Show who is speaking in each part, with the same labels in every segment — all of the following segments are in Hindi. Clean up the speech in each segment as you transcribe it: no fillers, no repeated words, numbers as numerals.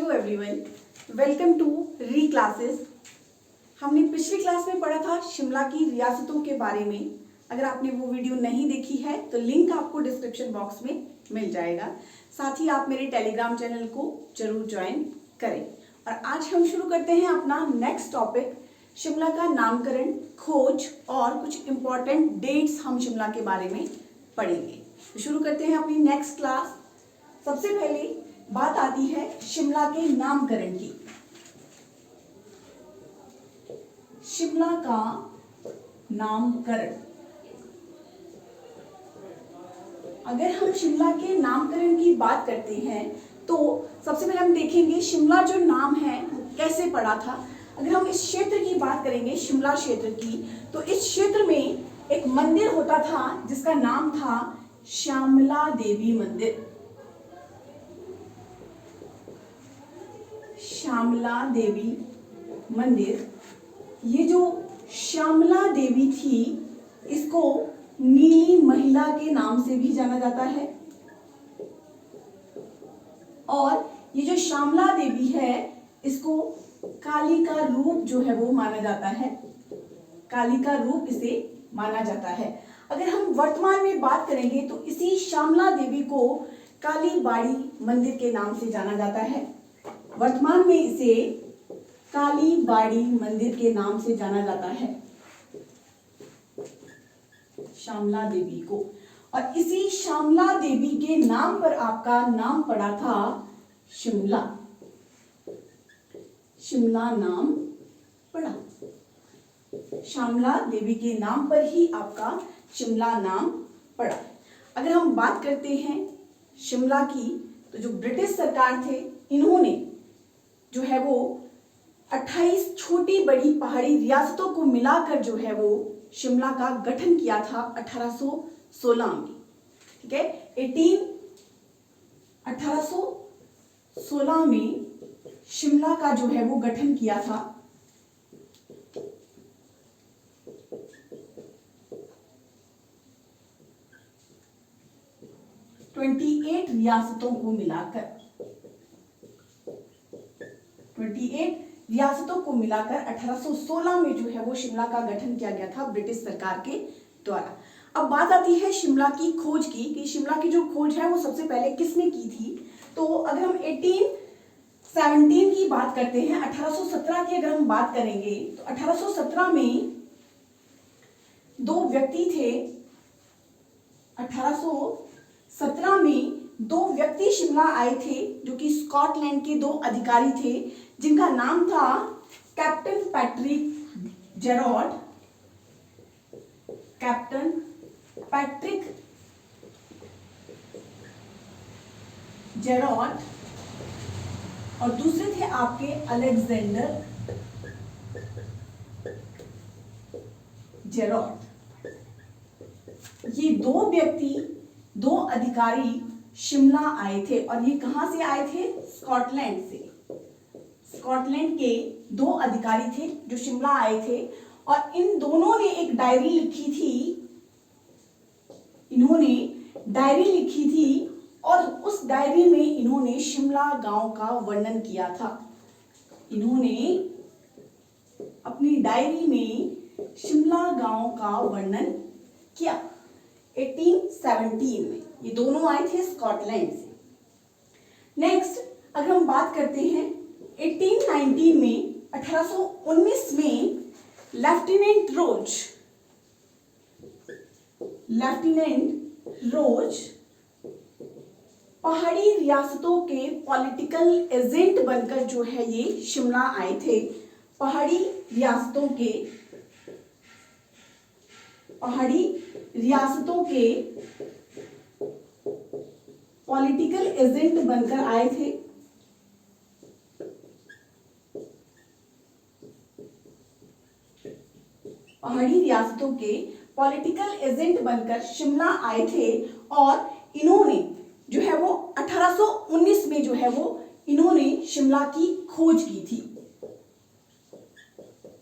Speaker 1: Hello everyone, welcome to re classes. हमने पिछली क्लास में पढ़ा था शिमला की रियासतों के बारे में। अगर आपने वो वीडियो नहीं देखी है तो लिंक आपको डिस्क्रिप्शन बॉक्स में मिल जाएगा। साथ ही आप मेरे टेलीग्राम चैनल को जरूर ज्वाइन करें। और आज हम शुरू करते हैं अपना नेक्स्ट टॉपिक, शिमला का नामकरण, खोज और कुछ इम्पॉर्टेंट डेट्स हम शिमला के बारे में पढ़ेंगे। तो शुरू करते हैं अपनी नेक्स्ट क्लास। सबसे पहले बात आती है शिमला के नामकरण की। शिमला का नामकरण, अगर हम शिमला के नामकरण की बात करते हैं तो सबसे पहले हम देखेंगे शिमला जो नाम है कैसे पड़ा था। अगर हम इस क्षेत्र की बात करेंगे, शिमला क्षेत्र की, तो इस क्षेत्र में एक मंदिर होता था जिसका नाम था श्यामला देवी मंदिर। श्यामला देवी मंदिर, ये जो श्यामला देवी थी इसको नीली महिला के नाम से भी जाना जाता है। और ये जो श्यामला देवी है इसको काली का रूप जो है वो माना जाता है। काली का रूप इसे माना जाता है। अगर हम वर्तमान में बात करेंगे तो इसी श्यामला देवी को काली बाड़ी मंदिर के नाम से जाना जाता है। वर्तमान में इसे काली बाड़ी मंदिर के नाम से जाना जाता है, श्यामला देवी को। और इसी श्यामला देवी के नाम पर आपका नाम पड़ा था शिमला। शिमला नाम पड़ा, श्यामला देवी के नाम पर ही आपका शिमला नाम पड़ा। अगर हम बात करते हैं शिमला की, तो जो ब्रिटिश सरकार थे इन्होंने जो है वो 28 छोटी बड़ी पहाड़ी रियासतों को मिलाकर जो है वो शिमला का गठन किया था 1816 में। ठीक है, 1816 में शिमला का जो है वो गठन किया था। रियासतों को मिलाकर 28 रियासतों को मिलाकर 1816 में जो है वो शिमला का गठन किया गया था ब्रिटिश सरकार के द्वारा। अब बात आती है शिमला की खोज की, कि शिमला की जो खोज है वो सबसे पहले किसने की थी। तो अगर हम 1817 की बात करते हैं, 1817 की अगर हम बात करेंगे तो 1817 में दो व्यक्ति थे। 1817 में दो व्यक्ति शिमला आए थे जो कि स्कॉटलैंड के दो अधिकारी थे, जिनका नाम था captain Patrick Jerrod. Captain Patrick Jerrod और दूसरे थे आपके अलेक्जेंडर जेरॉड। ये दो व्यक्ति, दो अधिकारी शिमला आए थे। और ये कहां से आए थे? स्कॉटलैंड से। स्कॉटलैंड के दो अधिकारी थे जो शिमला आए थे और इन दोनों ने एक डायरी लिखी थी। इन्होंने डायरी लिखी थी और उस डायरी में इन्होंने शिमला गांव का वर्णन किया था। इन्होंने अपनी डायरी में शिमला गांव का वर्णन किया 1817 में। ये दोनों आए थे स्कॉटलैंड से। नेक्स्ट अगर हम बात करते हैं 1819 में, 1819 में लेफ्टिनेंट रोज पहाड़ी रियासतों के पॉलिटिकल एजेंट बनकर जो है ये शिमला आए थे। पहाड़ी रियासतों के पॉलिटिकल एजेंट बनकर आए थे। पहाड़ी रियासतों के पॉलिटिकल एजेंट बनकर शिमला आए थे और इन्होंने जो है वो 1819 में जो है वो इन्होंने शिमला की खोज की थी।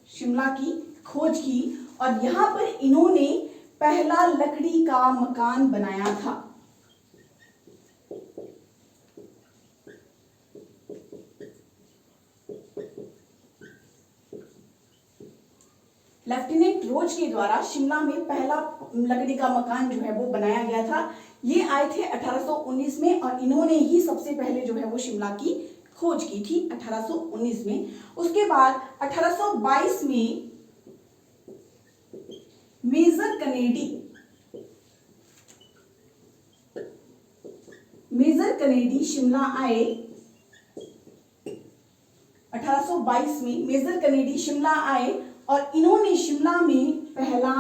Speaker 1: शिमला की खोज की और यहां पर इन्होंने पहला लकड़ी का मकान बनाया था। लेफ्टिनेंट रोज के द्वारा शिमला में पहला लकड़ी का मकान जो है वो बनाया गया था। ये आए थे 1819 में और इन्होंने ही सबसे पहले जो है वो शिमला की खोज की थी 1819 में। उसके बाद 1822 में मेजर कनेडी शिमला आए। 1822 में मेजर कनेडी शिमला आए और इन्होंने शिमला में पहला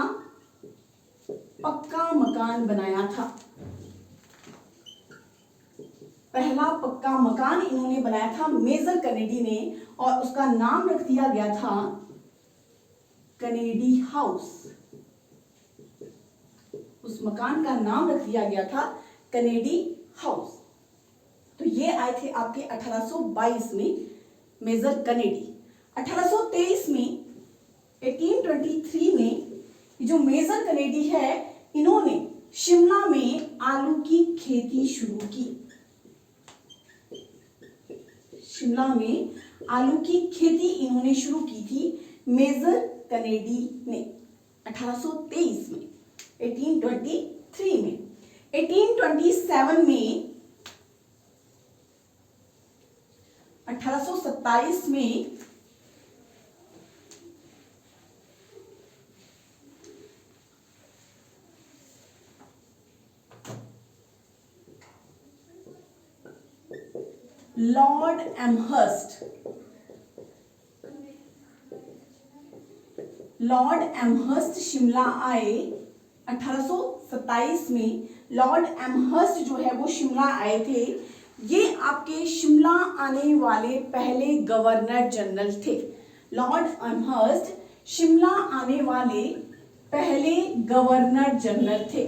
Speaker 1: पक्का मकान बनाया था। पहला पक्का मकान इन्होंने बनाया था मेजर कनेडी ने और उसका नाम रख दिया गया था कनेडी हाउस। उस मकान का नाम रख दिया गया था कनेडी हाउस। तो ये आए थे आपके 1822 में मेजर कनेडी। 1823 में 1823 में जो मेजर कनेडी है इन्होंने शिमला में आलू की खेती शुरू की। शिमला में आलू की खेती इन्होंने शुरू की थी मेजर कनेडी ने 1823 में। 1823 में 1827 में 1827 में लॉर्ड एमहर्स्ट शिमला आए। 1827 में लॉर्ड एमहर्स्ट जो है वो शिमला आए थे। ये आपके शिमला आने वाले पहले गवर्नर जनरल थे। लॉर्ड एमहर्स्ट शिमला आने वाले पहले गवर्नर जनरल थे।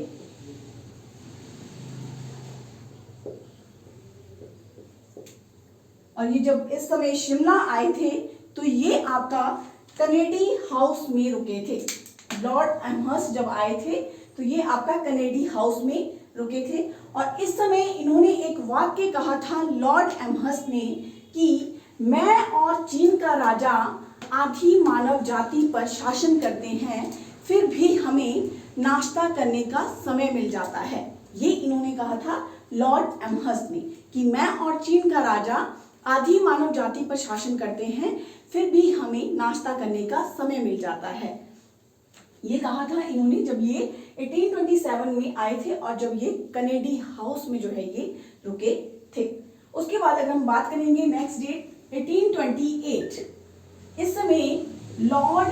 Speaker 1: और ये जब इस समय शिमला आए थे तो ये आपका कनेडी हाउस में रुके थे। लॉर्ड एमहर्स्ट जब आए थे तो ये आपका कनेडी हाउस में रुके थे और इस समय इन्होंने एक वाक्य कहा था लॉर्ड एमहर्स्ट ने कि मैं और चीन का राजा आधी मानव जाति पर शासन करते हैं, फिर भी हमें नाश्ता करने का समय मिल जाता है। ये इन्होंने कहा था लॉर्ड एमहर्स्ट ने कि मैं और चीन का राजा आधी मानव जाति पर शासन करते हैं, फिर भी हमें नाश्ता करने का समय मिल जाता है। ये कहा था इन्होंने जब ये 1827 में आए थे और जब ये कनेडी हाउस में जो है ये रुके थे। उसके बाद अगर हम बात करेंगे नेक्स्ट डेट 1828, इस समय लॉर्ड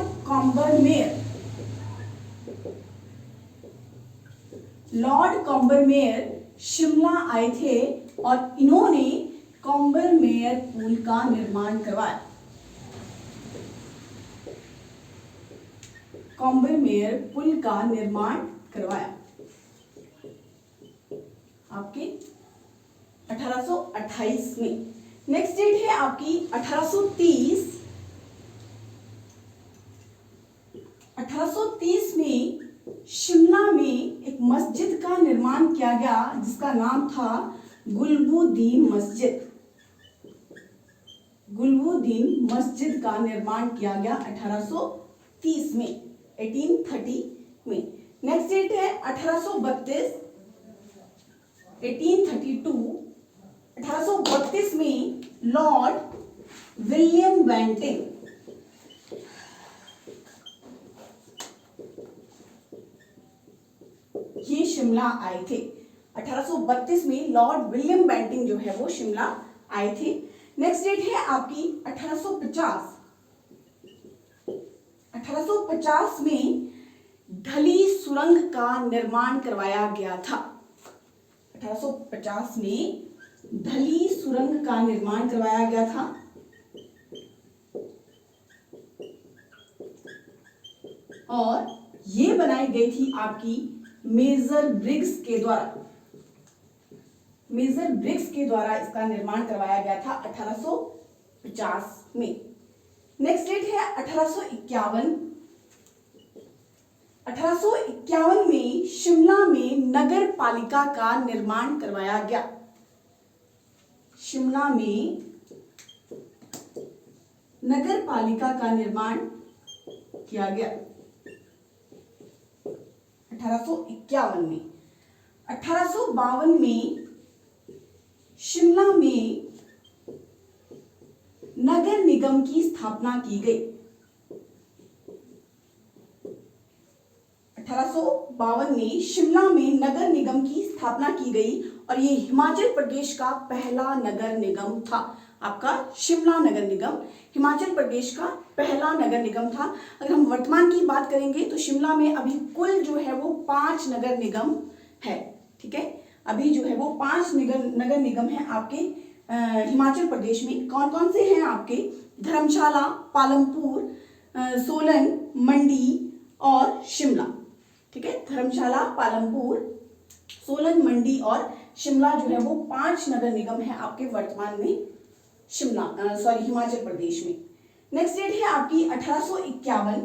Speaker 1: कॉम्बरमेयर शिमला आए थे और इन्होंने कॉम्बरमेयर पुल का निर्माण करवाया। कॉम्बरमेयर पुल का निर्माण करवाया आपके 1828 में। नेक्स्ट डेट है आपकी 1830। 1830 में शिमला में एक मस्जिद का निर्माण किया गया जिसका नाम था गुलबुद्दीन मस्जिद। गुलबुद्दीन मस्जिद का निर्माण किया गया 1830 में 1830 में। नेक्स्ट डेट है 1832। 1832 1832 में लॉर्ड विलियम बेंटिंग ये शिमला आए थे। 1832 में लॉर्ड विलियम बेंटिंग जो है वो शिमला आए थे। नेक्स्ट डेट है आपकी 1850। 1850 में ढली सुरंग का निर्माण करवाया गया था। 1850 में ढली सुरंग का निर्माण करवाया गया था और ये बनाई गई थी आपकी मेजर ब्रिग्स के द्वारा। मेजर ब्रिग्स के द्वारा इसका निर्माण करवाया गया था 1850 में। नेक्स्ट डेट है 1851। 1851 में शिमला में नगर पालिका का निर्माण करवाया गया। शिमला में नगर पालिका का निर्माण किया गया। 1851 में। 1852 में शिमला में नगर निगम की स्थापना की गई। 1852 में शिमला में नगर निगम की स्थापना की गई और ये हिमाचल प्रदेश का पहला नगर निगम था। आपका शिमला नगर निगम हिमाचल प्रदेश का पहला नगर निगम था। अगर हम वर्तमान की बात करेंगे तो शिमला में अभी कुल जो है वो 5 नगर निगम है। ठीक है, अभी जो है वो 5 नगर निगम है आपके हिमाचल प्रदेश में। कौन कौन से हैं आपके? धर्मशाला, पालमपुर, सोलन, मंडी और शिमला। ठीक है, धर्मशाला, पालमपुर, सोलन, मंडी और शिमला जो है वो 5 नगर निगम है आपके वर्तमान में हिमाचल प्रदेश में। नेक्स्ट डेट है आपकी 1851।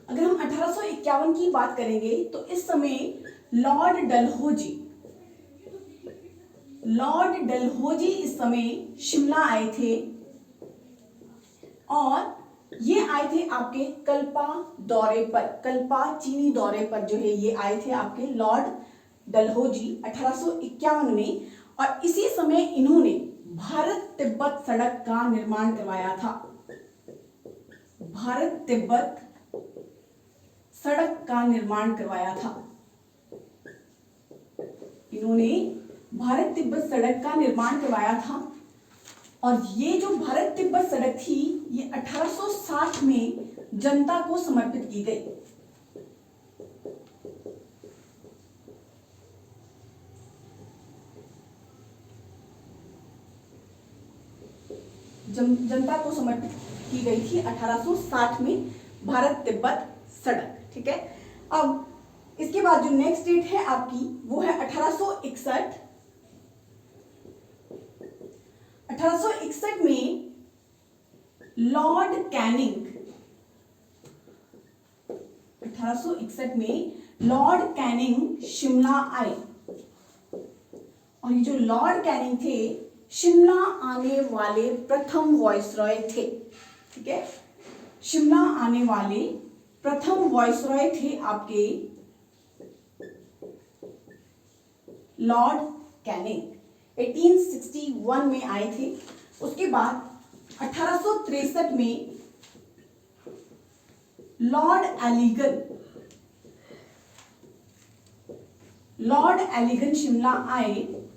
Speaker 1: अगर हम 1851 की बात करेंगे तो इस समय लॉर्ड डलहौजी इस समय शिमला आए थे और ये आए थे आपके कल्पा चीनी दौरे पर जो है ये आए थे आपके लॉर्ड डलहौजी 1851 में। और इसी समय इन्होंने भारत तिब्बत सड़क का निर्माण करवाया था। भारत तिब्बत सड़क का निर्माण करवाया था। इन्होंने भारत तिब्बत सड़क का निर्माण करवाया था और ये जो भारत तिब्बत सड़क थी ये 1860 में जनता को समर्पित की गई। जनता को समर्पित की गई थी 1860 में भारत तिब्बत सड़क। ठीक है, अब इसके बाद जो नेक्स्ट डेट है आपकी वो है 1861। 1861 में लॉर्ड कैनिंग 1861 में लॉर्ड कैनिंग शिमला आए और ये जो लॉर्ड कैनिंग थे शिमला आने वाले प्रथम वॉइसरॉय थे। ठीक है, शिमला आने वाले प्रथम वॉइसरॉय थे आपके लॉर्ड कैनिंग। 1861 में आए थे। उसके बाद 1863 में लॉर्ड एलिगन शिमला आए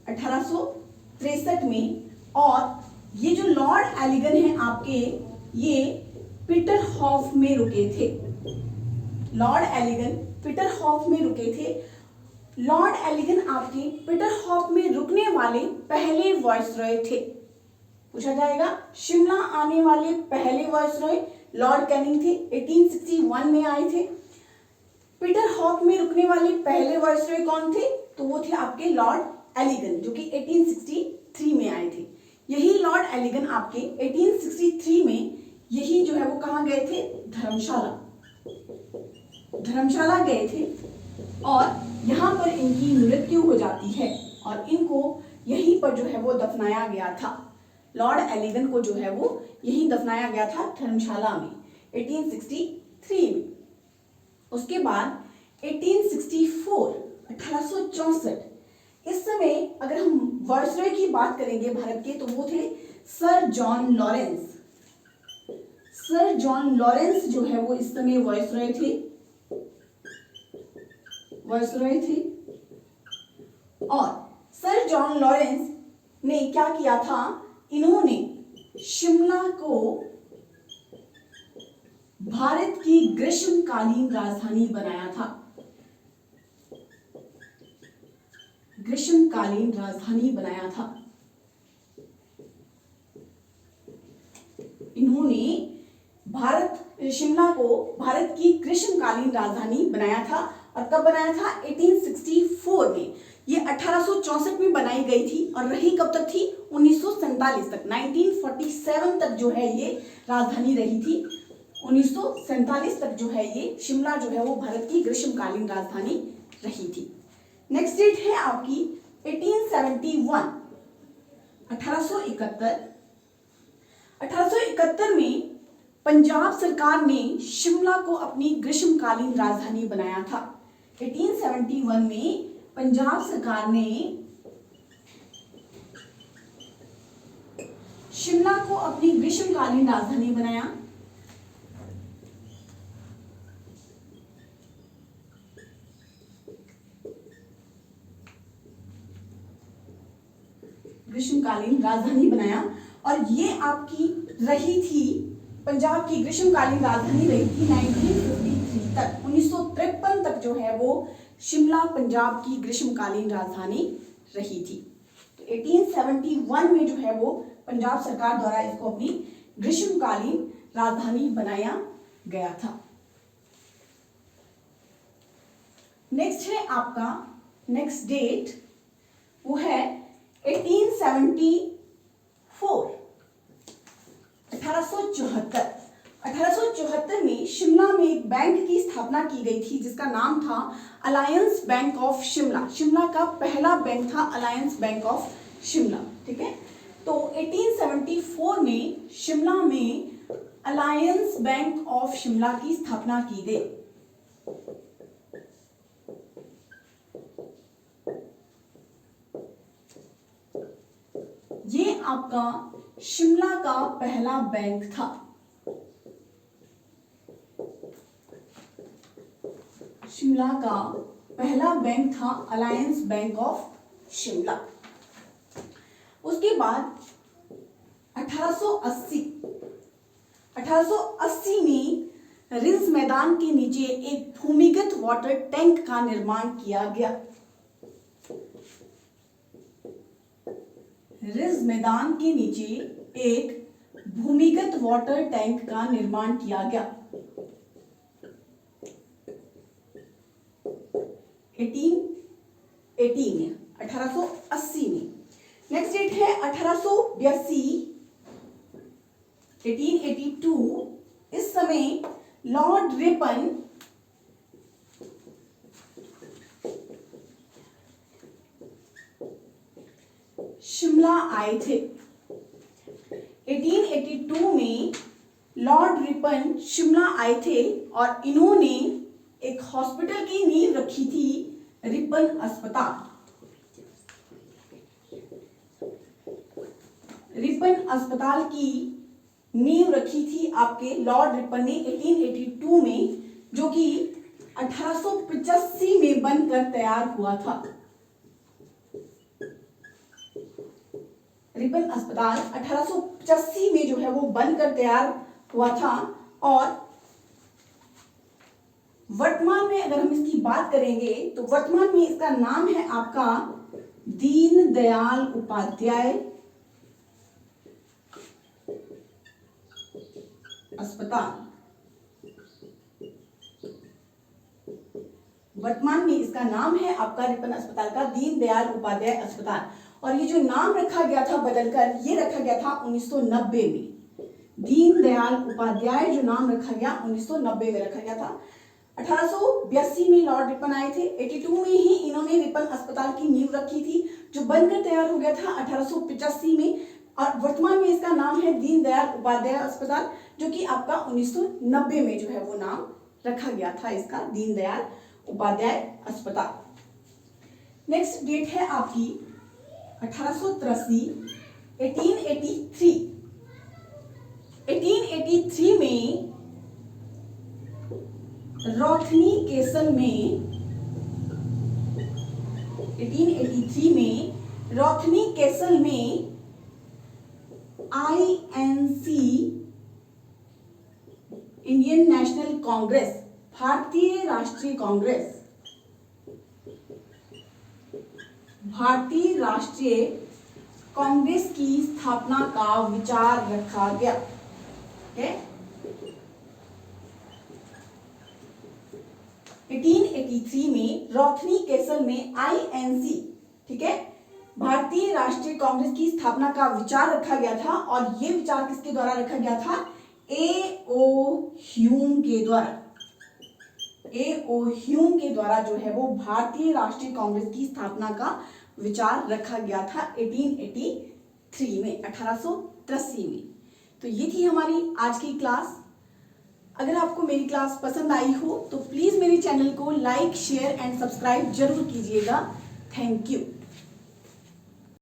Speaker 1: 1863 में और ये जो लॉर्ड एलिगन है आपके ये पीटरहॉफ में रुके थे। लॉर्ड एलिगन पीटरहॉफ में रुके थे। लॉर्ड एलिगन आपके पीटरहॉफ में रुकने वाले पहले वॉइसरॉय थे। पूछा जाएगा शिमला आने वाले पहले वॉइसरॉय लॉर्ड कैनिंग थे, 1861 में आए थे। पीटरहॉफ में रुकने वाले पहले वॉइसरॉय कौन थे? तो वो थे आपके लॉर्ड एलिगन जो कि 1863 में आए थे। यही लॉर्ड एलिगन आपके 1863 में यही जो है वो कहाँ गए थे? धर्मशाला गए थे और यहाँ पर इनकी मृत्यु हो जाती है और इनको यहीं पर जो है वो दफनाया गया था। लॉर्ड एलिगन को जो है वो यहीं दफनाया गया था धर्मशाला में 1863 में। उसके बाद 1864 इस समय अगर हम वॉइसरॉय की बात करेंगे भारत के तो वो थे सर जॉन लॉरेंस जो है वो इस समय वॉइसरॉय थे और सर जॉन लॉरेंस ने क्या किया था? इन्होंने शिमला को भारत की ग्रीष्मकालीन राजधानी बनाया था। इन्होंने शिमला को भारत की ग्रीष्मकालीन राजधानी बनाया था और कब बनाया था? 1864 में। ये 1864 में बनाई गई थी और रही कब तक थी? 1947 तक, 1947 तक जो है ये राजधानी रही थी। 1947 तक जो है ये शिमला जो है वो भारत की ग्रीष्मकालीन राजधानी रही थी। नेक्स्ट डेट है आपकी 1871, 1871। 1871 में पंजाब सरकार ने शिमला को अपनी ग्रीष्मकालीन राजधानी बनाया था। 1871 में पंजाब सरकार ने शिमला को अपनी ग्रीष्मकालीन राजधानी बनाया। ग्रीष्मकालीन राजधानी बनाया और ये आपकी रही थी, पंजाब की ग्रीष्मकालीन राजधानी रही थी 1953 तक, 1953 तक जो है वो शिमला पंजाब की ग्रीष्मकालीन राजधानी रही थी। तो 1871 में जो है वो पंजाब सरकार द्वारा इसको अपनी ग्रीष्मकालीन राजधानी बनाया गया था। नेक्स्ट है आपका नेक्स्ट डेट, वो है 1874, 1874। 1874 में शिमला में एक बैंक की स्थापना की गई थी जिसका नाम था alliance bank of Shimla. Shimla का पहला बैंक था अलायंस बैंक ऑफ शिमला, ठीक है। तो 1874 में शिमला में अलायंस बैंक ऑफ शिमला की स्थापना की गई। ये आपका शिमला का पहला बैंक था। शिमला का पहला बैंक था अलायंस बैंक ऑफ शिमला। उसके बाद 1880 में रिंस मैदान के नीचे एक भूमिगत वाटर टैंक का निर्माण किया गया। रिंस मैदान के नीचे एक भूमिगत वाटर टैंक का निर्माण किया गया। 1880 में, 1880 में। नेक्स्ट डेट है 1882, 1882। इस समय लॉर्ड रिपन शिमला आए थे। 1882 में लॉर्ड रिपन शिमला आए थे और इन्होंने एक हॉस्पिटल की नींव रखी थी, रिपन अस्पताल। रिपन अस्पताल की नींव रखी थी आपके लॉर्ड रिपन ने 1882 में, जो कि 1885 में बनकर तैयार हुआ था। रिपन अस्पताल 1885 में जो है वो बनकर तैयार हुआ था। और वर्तमान में अगर हम इसकी बात करेंगे तो वर्तमान में इसका नाम है आपका दीन दयाल उपाध्याय अस्पताल। वर्तमान में इसका नाम है आपका रिपन अस्पताल का दीन दयाल उपाध्याय अस्पताल। और ये जो नाम रखा गया था बदलकर, ये रखा गया था 1990 में। दीन दयाल उपाध्याय जो नाम रखा गया 1990 में रखा गया था। 1882 में लॉर्ड रिपन आए थे। 82 में ही इन्होंने रिपन अस्पताल की नींव रखी थी जो बनकर तैयार हो गया था 1885 में। और वर्तमान में इसका नाम है दीन दयाल उपाध्याय अस्पताल, जो कि आपका 1990 में जो है वो नाम रखा गया था इसका, दीन दयाल उपाध्याय अस्पताल। नेक्स्ट डेट है आपकी 1883, 1883। 1883 में रोथनी केसल में, 1883 में रोथनी केसल में आईएनसी इंडियन नेशनल कांग्रेस, भारतीय राष्ट्रीय कांग्रेस, भारतीय राष्ट्रीय कांग्रेस की स्थापना का विचार रखा गया है। 1883 में रोथनी केसल में आईएनसी, ठीक है, भारतीय राष्ट्रीय कांग्रेस की स्थापना का विचार रखा गया था। और यह विचार किसके द्वारा रखा गया था? ए.ओ. ह्यूम के द्वारा। A.O. ह्यूम के द्वारा जो है वो भारतीय राष्ट्रीय कांग्रेस की स्थापना का विचार रखा गया था 1883 में, 1883 में। तो ये थी हमारी आज की क्लास। अगर आपको मेरी क्लास पसंद आई हो तो प्लीज मेरे चैनल को लाइक, शेयर एंड सब्सक्राइब जरूर कीजिएगा। Thank you.